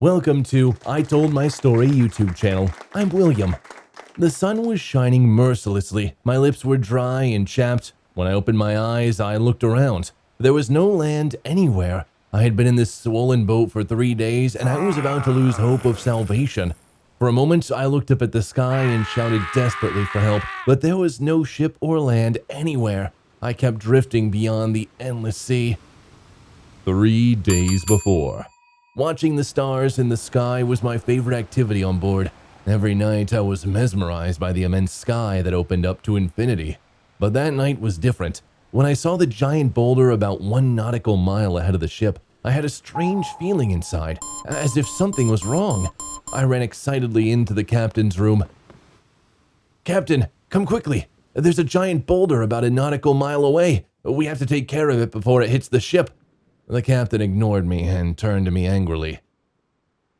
Welcome to I Told My Story YouTube channel. I'm William. The sun was shining mercilessly. My lips were dry and chapped. When I opened my eyes, I looked around. There was no land anywhere. I had been in this swollen boat for 3 days, and I was about to lose hope of salvation. For a moment, I looked up at the sky and shouted desperately for help, but there was no ship or land anywhere. I kept drifting beyond the endless sea. 3 days before. Watching the stars in the sky was my favorite activity on board. Every night I was mesmerized by the immense sky that opened up to infinity. But that night was different. When I saw the giant boulder about 1 nautical mile ahead of the ship, I had a strange feeling inside, as if something was wrong. I ran excitedly into the captain's room. "Captain, come quickly. There's a giant boulder about a nautical mile away. We have to take care of it before it hits the ship." The captain ignored me and turned to me angrily.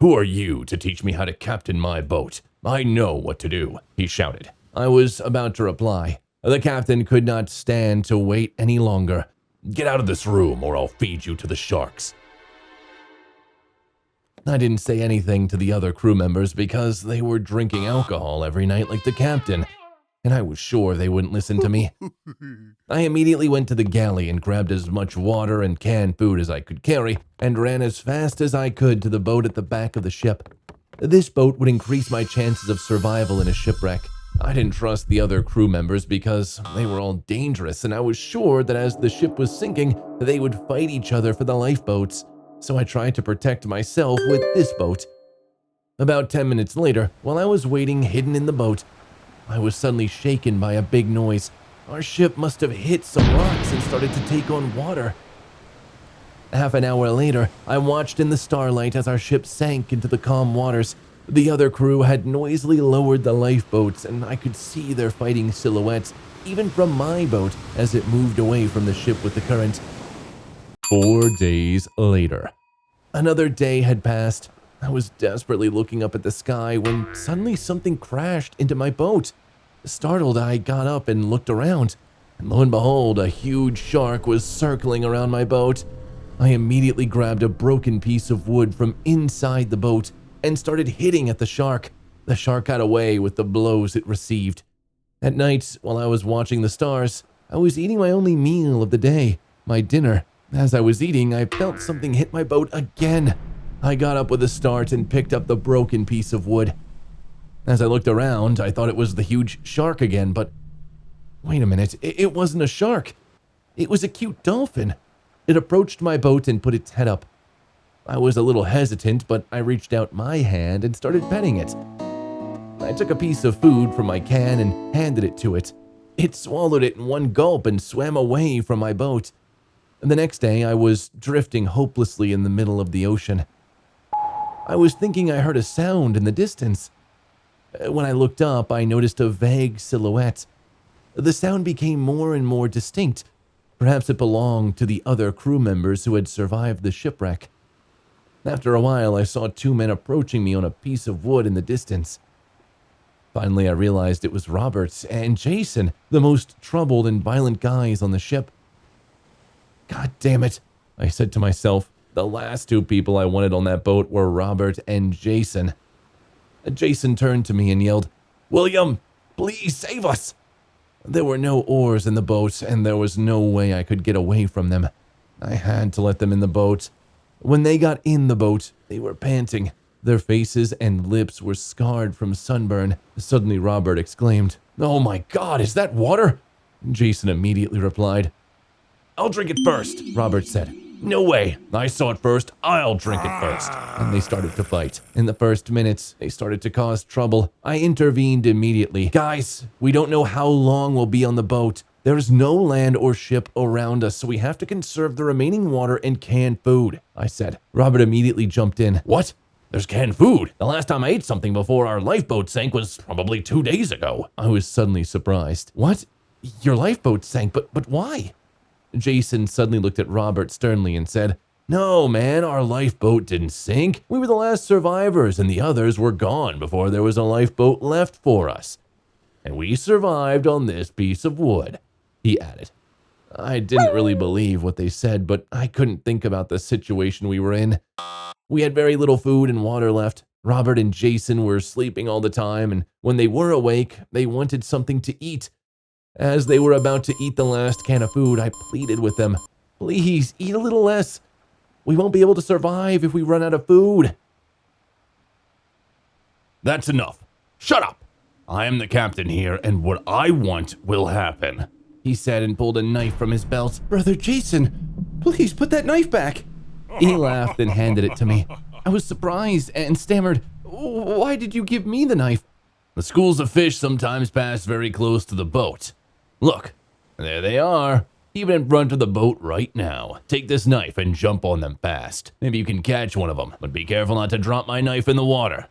"Who are you to teach me how to captain my boat? I know what to do," he shouted. I was about to reply. The captain could not stand to wait any longer. "Get out of this room or I'll feed you to the sharks." I didn't say anything to the other crew members because they were drinking alcohol every night like the captain, and I was sure they wouldn't listen to me. I immediately went to the galley and grabbed as much water and canned food as I could carry and ran as fast as I could to the boat at the back of the ship. This boat would increase my chances of survival in a shipwreck. I didn't trust the other crew members because they were all dangerous, and I was sure that as the ship was sinking, they would fight each other for the lifeboats. So I tried to protect myself with this boat. About 10 minutes later, while I was waiting hidden in the boat, I was suddenly shaken by a big noise. Our ship must have hit some rocks and started to take on water. Half an hour later, I watched in the starlight as our ship sank into the calm waters. The other crew had noisily lowered the lifeboats, and I could see their fighting silhouettes, even from my boat, as it moved away from the ship with the current. 4 days later. Another day had passed. I was desperately looking up at the sky when suddenly something crashed into my boat. Startled, I got up and looked around, and lo and behold, a huge shark was circling around my boat. I immediately grabbed a broken piece of wood from inside the boat and started hitting at the shark. The shark got away with the blows it received. At night, while I was watching the stars, I was eating my only meal of the day, my dinner. As I was eating, I felt something hit my boat again. I got up with a start and picked up the broken piece of wood. As I looked around, I thought it was the huge shark again, but wait a minute, it wasn't a shark. It was a cute dolphin. It approached my boat and put its head up. I was a little hesitant, but I reached out my hand and started petting it. I took a piece of food from my can and handed it to it. It swallowed it in one gulp and swam away from my boat. The next day, I was drifting hopelessly in the middle of the ocean. I was thinking I heard a sound in the distance. When I looked up, I noticed a vague silhouette. The sound became more and more distinct. Perhaps it belonged to the other crew members who had survived the shipwreck. After a while, I saw 2 men approaching me on a piece of wood in the distance. Finally, I realized it was Robert and Jason, the most troubled and violent guys on the ship. "God damn it," I said to myself. The last 2 people I wanted on that boat were Robert and Jason. Jason turned to me and yelled, "William, please save us." There were no oars in the boat, and there was no way I could get away from them. I had to let them in the boat. When they got in the boat, they were panting. Their faces and lips were scarred from sunburn. Suddenly, Robert exclaimed, "Oh my God, is that water?" Jason immediately replied, "I'll drink it first," Robert said. "No way, I saw it first, I'll drink it first." And they started to fight. In the first minutes, they started to cause trouble. I intervened immediately. "Guys, we don't know how long we'll be on the boat. There is no land or ship around us, so we have to conserve the remaining water and canned food," I said. Robert immediately jumped in. "What? There's canned food? The last time I ate something before our lifeboat sank was probably 2 days ago." I was suddenly surprised. "What? Your lifeboat sank, but why?" Jason suddenly looked at Robert sternly and said, "No, man, our lifeboat didn't sink. We were the last survivors, and the others were gone before there was a lifeboat left for us. And we survived on this piece of wood," he added. I didn't really believe what they said, but I couldn't think about the situation we were in. We had very little food and water left. Robert and Jason were sleeping all the time, and when they were awake, they wanted something to eat. As they were about to eat the last can of food, I pleaded with them, "Please, eat a little less. We won't be able to survive if we run out of food." "That's enough. Shut up. I am the captain here, and what I want will happen," he said and pulled a knife from his belt. Brother Jason, please put that knife back. He laughed and handed it to me. I was surprised and stammered, "Why did you give me the knife?" "The schools of fish sometimes pass very close to the boat. Look, there they are, even in front of the boat right now. Take this knife and jump on them fast. Maybe you can catch one of them, but be careful not to drop my knife in the water."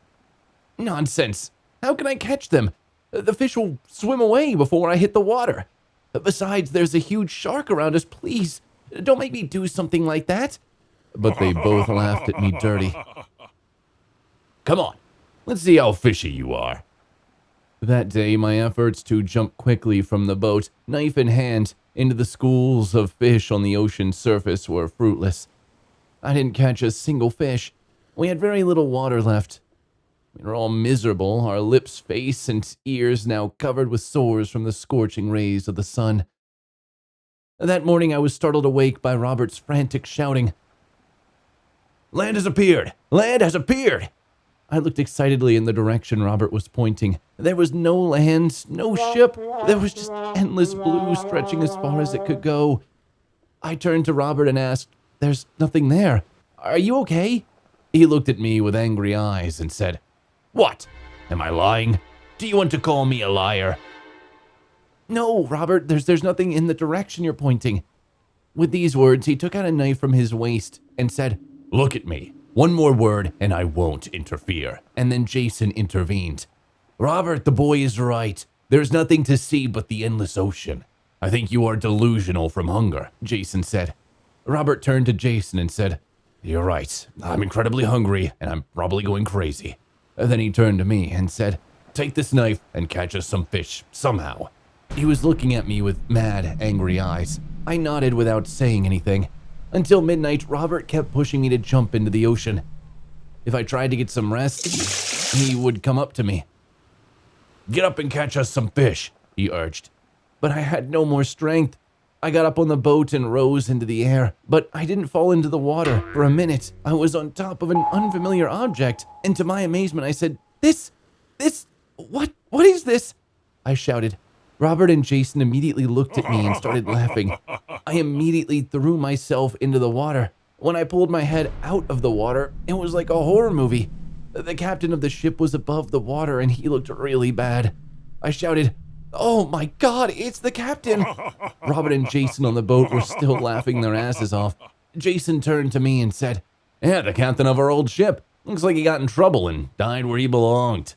"Nonsense. How can I catch them? The fish will swim away before I hit the water. Besides, there's a huge shark around us. Please, don't make me do something like that." But they both laughed at me dirty. "Come on, let's see how fishy you are." That day, my efforts to jump quickly from the boat, knife in hand, into the schools of fish on the ocean surface were fruitless. I didn't catch a single fish. We had very little water left. We were all miserable, our lips, face, and ears now covered with sores from the scorching rays of the sun. That morning, I was startled awake by Robert's frantic shouting, "Land has appeared! Land has appeared!" I looked excitedly in the direction Robert was pointing. There was no land, no ship. There was just endless blue stretching as far as it could go. I turned to Robert and asked, "There's nothing there. Are you okay?" He looked at me with angry eyes and said, "What? Am I lying? Do you want to call me a liar?" "No, Robert, there's nothing in the direction you're pointing." With these words, he took out a knife from his waist and said, "Look at me. One more word and I won't interfere." And then Jason intervened. "Robert, the boy is right. There's nothing to see but the endless ocean. I think you are delusional from hunger," Jason said. Robert turned to Jason and said, "You're right. I'm incredibly hungry and I'm probably going crazy." Then he turned to me and said, "Take this knife and catch us some fish somehow." He was looking at me with mad, angry eyes. I nodded without saying anything. Until midnight, Robert kept pushing me to jump into the ocean. If I tried to get some rest, he would come up to me. "Get up and catch us some fish," he urged. But I had no more strength. I got up on the boat and rose into the air, but I didn't fall into the water. For a minute, I was on top of an unfamiliar object, and to my amazement, I said, what is this?" I shouted. Robert and Jason immediately looked at me and started laughing. I immediately threw myself into the water. When I pulled my head out of the water, it was like a horror movie. The captain of the ship was above the water and he looked really bad. I shouted, "Oh my God, it's the captain!" Robert and Jason on the boat were still laughing their asses off. Jason turned to me and said, "Yeah, the captain of our old ship. Looks like he got in trouble and died where he belonged."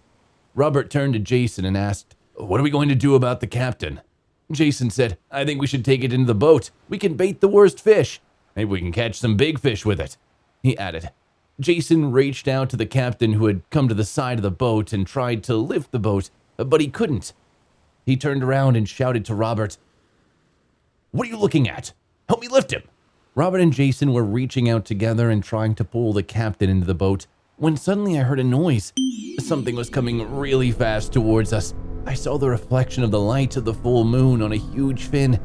Robert turned to Jason and asked, "What are we going to do about the captain?" Jason said, "I think we should take it into the boat. We can bait the worst fish. Maybe we can catch some big fish with it," he added. Jason reached out to the captain who had come to the side of the boat and tried to lift the boat, but he couldn't. He turned around and shouted to Robert, "What are you looking at? Help me lift him." Robert and Jason were reaching out together and trying to pull the captain into the boat, when suddenly I heard a noise. Something was coming really fast towards us. I saw the reflection of the light of the full moon on a huge fin.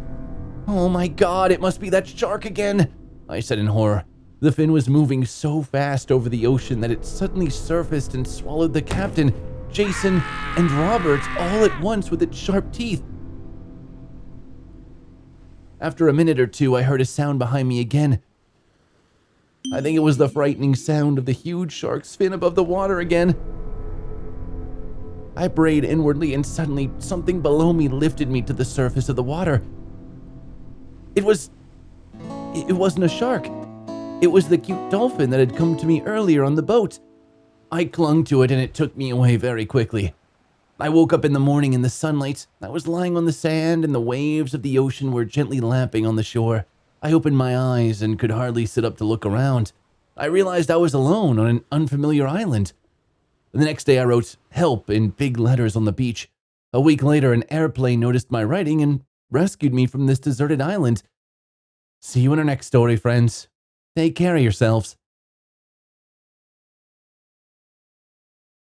"Oh my God, it must be that shark again," I said in horror. The fin was moving so fast over the ocean that it suddenly surfaced and swallowed the captain, Jason, and Robert all at once with its sharp teeth. After a minute or two, I heard a sound behind me again. I think it was the frightening sound of the huge shark's fin above the water again. I brayed inwardly and suddenly something below me lifted me to the surface of the water. It wasn't a shark. It was the cute dolphin that had come to me earlier on the boat. I clung to it and it took me away very quickly. I woke up in the morning in the sunlight. I was lying on the sand and the waves of the ocean were gently lapping on the shore. I opened my eyes and could hardly sit up to look around. I realized I was alone on an unfamiliar island. The next day I wrote "help" in big letters on the beach. A week later, an airplane noticed my writing and rescued me from this deserted island. See you in our next story, friends. Take care of yourselves.